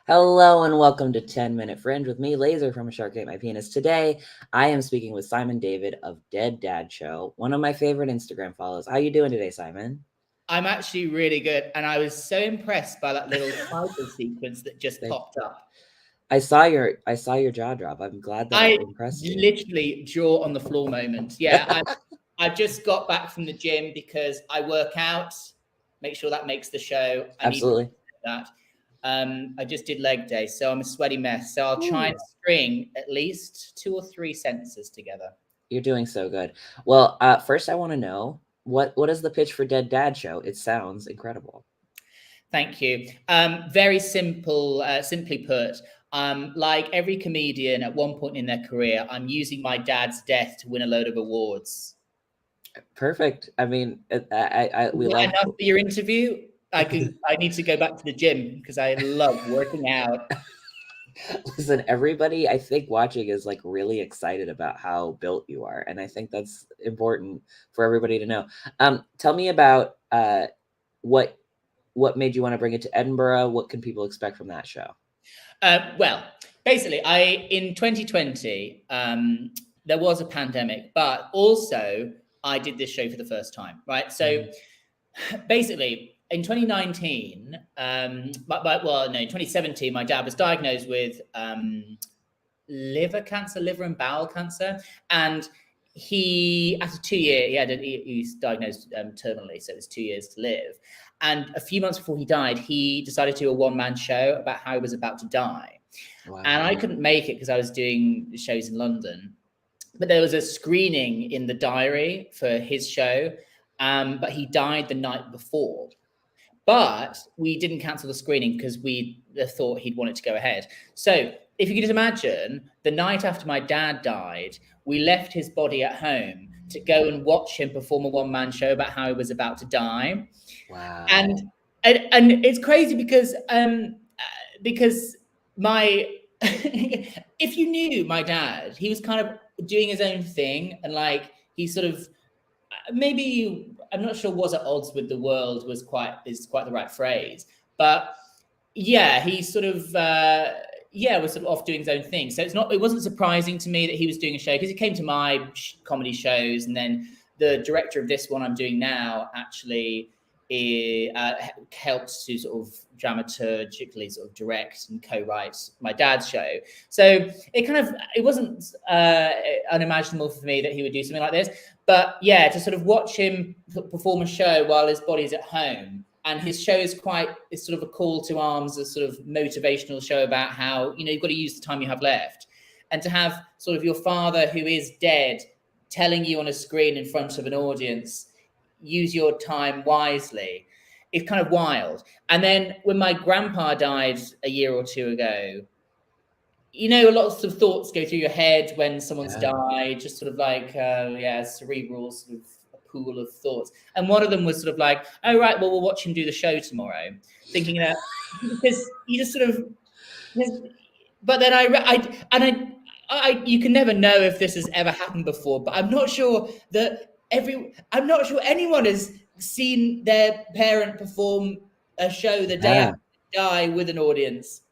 Hello and welcome to 10 Minute Fringe with me, Laser from A Shark Ate My Penis. Today, I am speaking with Simon David of Dead Dad Show, one of my favorite Instagram follows. How you doing today, Simon? I'm actually really good, and I was so impressed by that little title sequence that just Thank popped up. I saw your jaw drop. I'm glad that I it impressed you. literally jaw on the floor moment. Yeah, I just got back from the gym because I work out, make sure that makes the show. I need to Absolutely. that. I just did leg day, so I'm a sweaty mess. So I'll try Ooh. and string at least 2 or 3 sentences together. You're doing so good. Well, first I want to know what is the pitch for Dead Dad Show? It sounds incredible. Thank you. Very simple, simply put, like every comedian at one point in their career, I'm using my dad's death to win a load of awards. Perfect. I mean, we Is that love. enough for your interview? I need to go back to the gym because I love working out. Listen, everybody I think watching is like really excited about how built you are, and I think that's important for everybody to know. Tell me about what made you want to bring it to Edinburgh? What can people expect from that show? Well, basically, I in 2020 there was a pandemic, but also I did this show for the first time, right? So basically, in 2019, well, no, in 2017, my dad was diagnosed with liver cancer, liver and bowel cancer, and he, after 2 years, he was diagnosed terminally, so it was 2 years to live. And a few months before he died, he decided to do a one-man show about how he was about to die. Wow. And I couldn't make it because I was doing shows in London. But there was a screening in the diary for his show, but he died the night before. But we didn't cancel the screening because we thought he'd want it to go ahead. So if you could just imagine, the night after my dad died, we left his body at home to go and watch him perform a one-man show about how he was about to die. Wow. And it's crazy because my if you knew my dad, he was kind of doing his own thing, and like he sort of maybe, I'm not sure, was at odds with the world is quite the right phrase, but yeah, he sort of was sort of off doing his own thing. So it wasn't surprising to me that he was doing a show because he came to my comedy shows, and then the director of this one I'm doing now actually helped to sort of dramaturgically sort of direct and co-write my dad's show. So it wasn't unimaginable for me that he would do something like this. But yeah, to sort of watch him perform a show while his body's at home, and his show is sort of a call to arms, a sort of motivational show about how, you've got to use the time you have left. And to have sort of your father who is dead telling you on a screen in front of an audience, use your time wisely, it's kind of wild. And then when my grandpa died a year or two ago, lots of thoughts go through your head when someone's died, just sort of like, cerebral sort of a pool of thoughts. And one of them was sort of like, oh, right, well, we'll watch him do the show tomorrow. Thinking that, because you just sort of, but then you can never know if this has ever happened before, but I'm not sure anyone has seen their parent perform a show the day after they die with an audience.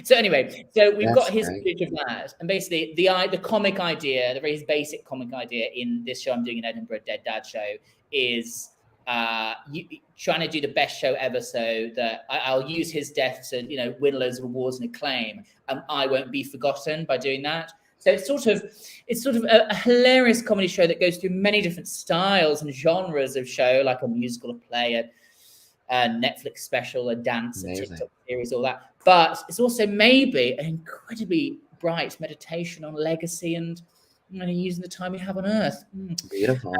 So anyway, we've got his footage of that, and basically the comic idea, the very basic comic idea in this show I'm doing in Edinburgh, Dead Dad Show, is trying to do the best show ever, so that I'll use his death to win loads of awards and acclaim, and I won't be forgotten by doing that. So it's sort of a hilarious comedy show that goes through many different styles and genres of show, like a musical, a play, a Netflix special, a dance, a TikTok series, all that. But it's also maybe an incredibly bright meditation on legacy and using the time we have on Earth. Beautiful.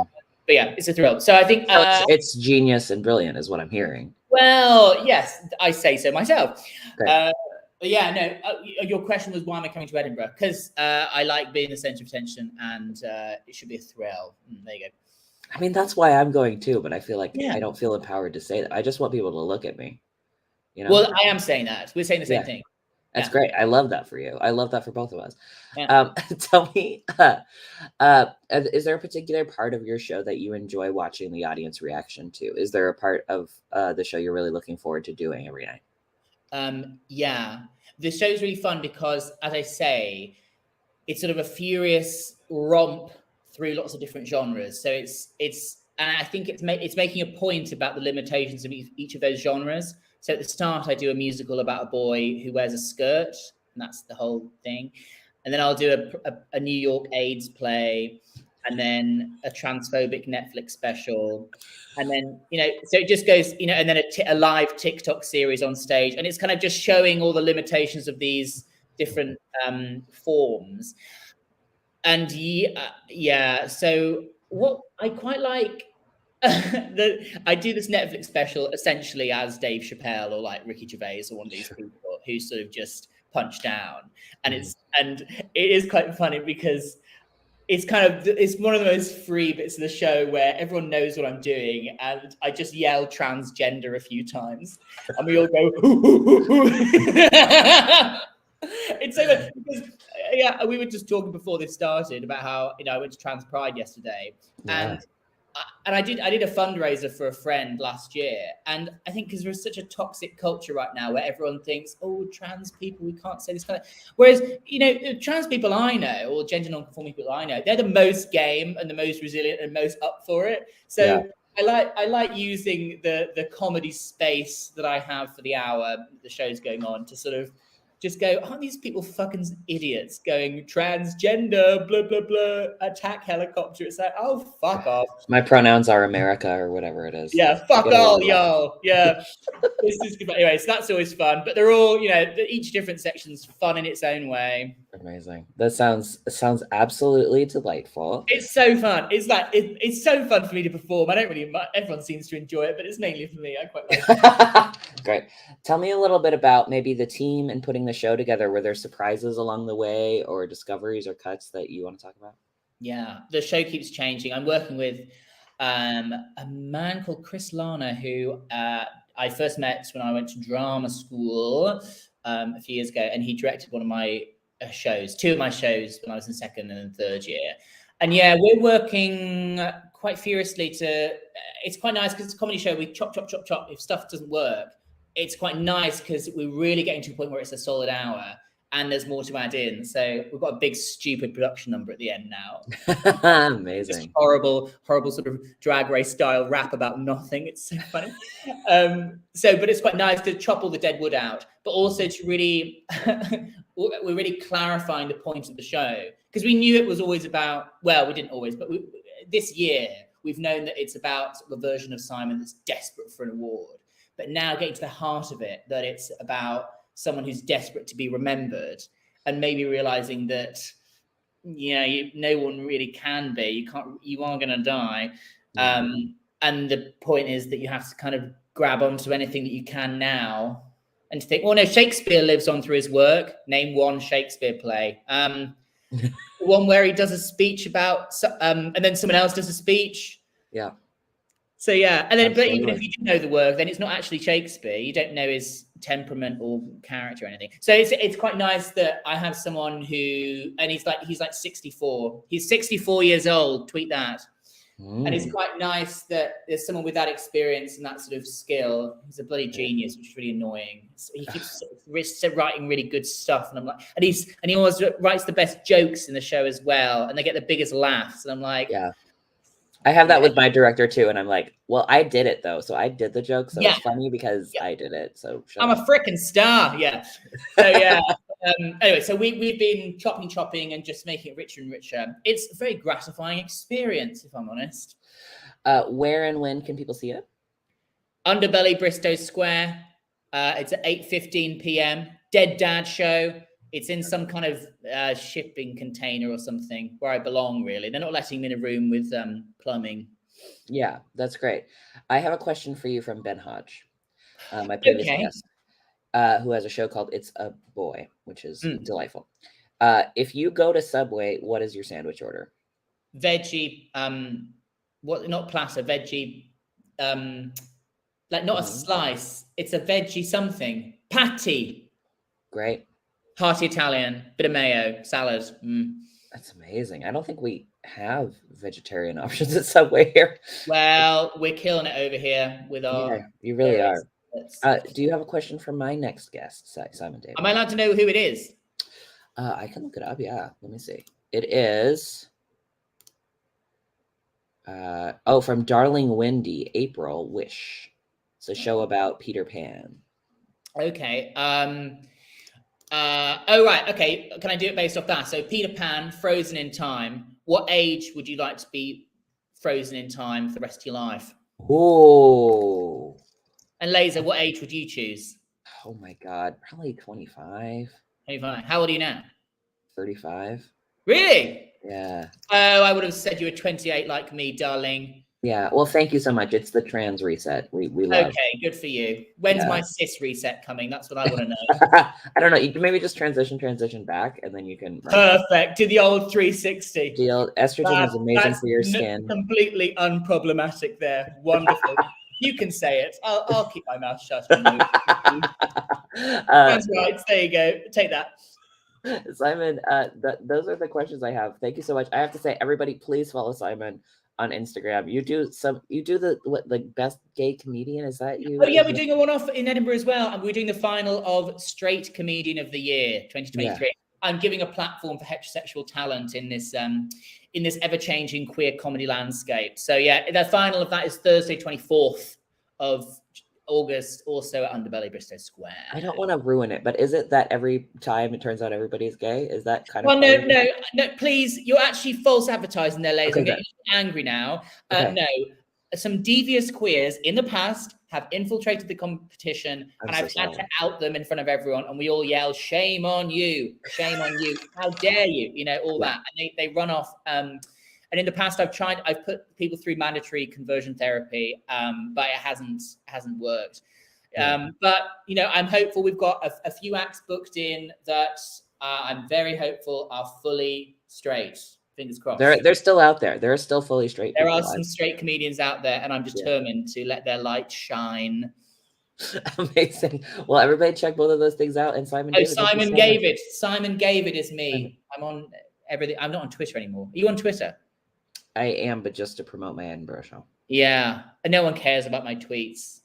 But yeah, it's a thrill. So I think it's genius and brilliant, is what I'm hearing. Well, yes, I say so myself. But yeah, no, your question was, why am I coming to Edinburgh? Because I like being the center of attention, and it should be a thrill. There you go. I mean, that's why I'm going too, but I feel like I don't feel empowered to say that. I just want people to look at me. Well, I am saying that. We're saying the same thing. That's great. I love that for you. I love that for both of us. Tell me, is there a particular part of your show that you enjoy watching the audience reaction to? Is there a part of the show you're really looking forward to doing every night? Yeah. the show's really fun because, as I say, it's sort of a furious romp through lots of different genres. So and I think it's making a point about the limitations of each of those genres. So at the start, I do a musical about a boy who wears a skirt, and that's the whole thing. And then I'll do a New York AIDS play, and then a transphobic Netflix special. And then, so it just goes, and then a live TikTok series on stage. And it's kind of just showing all the limitations of these different forms. And so what I quite like, I do this Netflix special essentially as Dave Chappelle or like Ricky Gervais or one of these people who sort of just punch down. And it is quite funny because it's one of the most free bits of the show where everyone knows what I'm doing, and I just yell transgender a few times, and we all go. It's so good because we were just talking before this started about how I went to Trans Pride yesterday, and I did a fundraiser for a friend last year, and I think because there's such a toxic culture right now where everyone thinks, oh, trans people, we can't say this kind of. Whereas the trans people I know, or gender non-conforming people I know, they're the most game and the most resilient and most up for it. So I like using the comedy space that I have for the hour the show's going on to sort of just go, aren't these people fucking idiots going transgender, blah, blah, blah, attack helicopter? It's like, oh, fuck off. My pronouns are America or whatever it is. Yeah, fuck all, y'all. Yeah. Anyway, so that's always fun. But they're all, each different section's fun in its own way. Amazing. That sounds absolutely delightful. It's so fun. It's like it's so fun for me to perform. I don't really. Everyone seems to enjoy it, but it's mainly for me. I quite like it. Great. Tell me a little bit about maybe the team and putting the show together. Were there surprises along the way, or discoveries or cuts that you want to talk about? Yeah, the show keeps changing. I'm working with a man called Chris Larner, who I first met when I went to drama school a few years ago, and he directed one of my shows, two of my shows when I was in second and third year. And yeah, we're working quite furiously it's quite nice because it's a comedy show. We chop. If stuff doesn't work, it's quite nice because we're really getting to a point where it's a solid hour and there's more to add in. So we've got a big, stupid production number at the end now. Amazing. Just horrible sort of Drag Race style rap about nothing. It's so funny. But it's quite nice to chop all the dead wood out, but also to really, we're really clarifying the point of the show because we knew it was always about, well, we didn't always, but this year we've known that it's about a version of Simon that's desperate for an award, but now getting to the heart of it, that it's about someone who's desperate to be remembered and maybe realizing that, no one really can be, you are going to die. And the point is that you have to kind of grab onto anything that you can now and to think, well, no, Shakespeare lives on through his work. Name one Shakespeare play. One where he does a speech about, and then someone else does a speech. Yeah. So yeah, and then but even if you do know the work, then it's not actually Shakespeare. You don't know his temperament or character or anything. So it's quite nice that I have someone who, and he's like 64. He's 64 years old. Tweet that. And it's quite nice that there's someone with that experience and that sort of skill. He's a bloody genius, which is really annoying. So he keeps writing really good stuff, and I'm like, and he always writes the best jokes in the show as well, and they get the biggest laughs. And I'm like, yeah. I have that with my director too, and I'm like, well, I did it though, so I did the joke, so it's funny because I did it. So I'm a freaking star, yeah. So yeah. Anyway, so we've been chopping and just making it richer and richer. It's a very gratifying experience, if I'm honest. Where and when can people see it? Underbelly, Bristo Square. It's at 8:15 p.m. Dead Dad show. It's in some kind of shipping container or something where I belong, really. They're not letting me in a room with plumbing. Yeah, that's great. I have a question for you from Ben Hodge, my previous guest, who has a show called It's a Boy, which is delightful. If you go to Subway, what is your sandwich order? Veggie, not platter, veggie, like not a slice. It's a veggie something. Patty. Great. Hearty Italian, bit of mayo, salad. That's amazing. I don't think we have vegetarian options at Subway here. Well, we're killing it over here with our. Yeah, you really are. Do you have a question for my next guest, Simon David? Am I allowed to know who it is? I can look it up. Yeah, let me see. It is. From Darling Windy, April Wish. It's a show about Peter Pan. Okay. Right. Okay. Can I do it based off that? So Peter Pan, frozen in time. What age would you like to be frozen in time for the rest of your life? Oh. And Laser, what age would you choose? Oh my God, probably 25. 25. How old are you now? 35. Really? Yeah. Oh, I would have said you were 28 like me, darling. Yeah. Well, thank you so much. It's the trans reset. We love. Okay, good for you. When's my cis reset coming? That's what I want to know. I don't know. You can maybe just transition back, and then you can. Perfect. To the old 360. Deal. Estrogen is amazing for your skin. Completely unproblematic there. Wonderful. You can say it. I'll keep my mouth shut. That's right. There you go. Take that. Simon, those are the questions I have. Thank you so much. I have to say, everybody, please follow Simon on Instagram. You do the best gay comedian. Is that you? Oh yeah, we're doing a one-off in Edinburgh as well, and we're doing the final of Straight Comedian of the Year 2023. Yeah. I'm giving a platform for heterosexual talent in this ever-changing queer comedy landscape. So yeah, the final of that is Thursday, 24th of August, also at Underbelly, Bristo Square. I don't want to ruin it, but is it that every time it turns out everybody's gay? Is that kind of? Well, no, please. You're actually false advertising there, ladies. Okay, I'm getting angry now. Okay. No, some devious queers in the past have infiltrated the competition, and I've had to out them in front of everyone, and we all yell, "Shame on you! Shame on you! How dare you!" You know, all that, and they run off. And in the past, I've put people through mandatory conversion therapy, but it hasn't worked. But you know, I'm hopeful. We've got a few acts booked in that I'm very hopeful are fully straight. Fingers crossed. They're still out there. There are still fully straight. There are some straight comedians out there, and I'm determined to let their light shine. Amazing. Well, everybody check both of those things out. And Simon. Oh, Simon David. Simon David is me. I'm on everything. I'm not on Twitter anymore. Are you on Twitter? I am, but just to promote my Edinburgh show. Yeah, and no one cares about my tweets.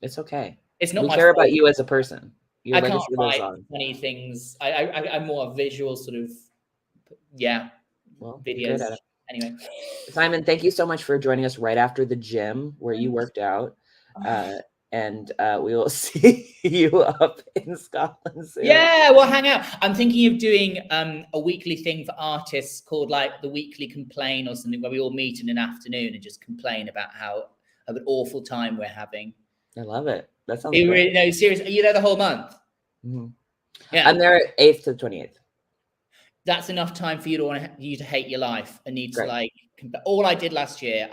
It's okay. It's not. We care about you as a person. I can't write funny things. I'm more a visual sort of, videos. Anyway, Simon, thank you so much for joining us right after the gym where you worked out. And we will see you up in Scotland soon. Yeah, we'll hang out. I'm thinking of doing a weekly thing for artists called like the Weekly Complain or something, where we all meet in an afternoon and just complain about how of an awful time we're having. I love it. That sounds great. No, seriously, are you there the whole month? Mm-hmm. Yeah, I'm there 8th to 28th. That's enough time for you to hate your life and need to like. All I did last year,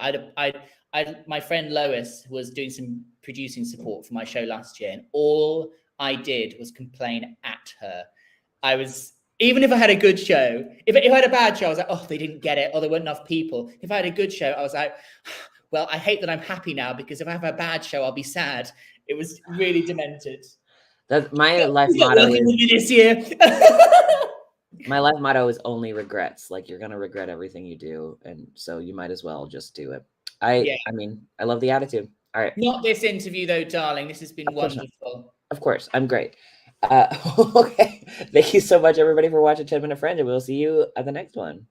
my friend Lois was doing some producing support for my show last year, and all I did was complain at her. Even if I had a good show, if I had a bad show, I was like, oh, they didn't get it, or there weren't enough people. If I had a good show, I was like, well, I hate that I'm happy now, because if I have a bad show, I'll be sad. It was really demented. That's my life motto. This year. My life motto is only regrets. Like, you're gonna regret everything you do, and so you might as well just do it. I mean, I love the attitude. All right. Not this interview though, darling. This has been wonderful. Of course, I'm great. Okay. Thank you so much, everybody, for watching 10 Minute Fringe, and we'll see you at the next one.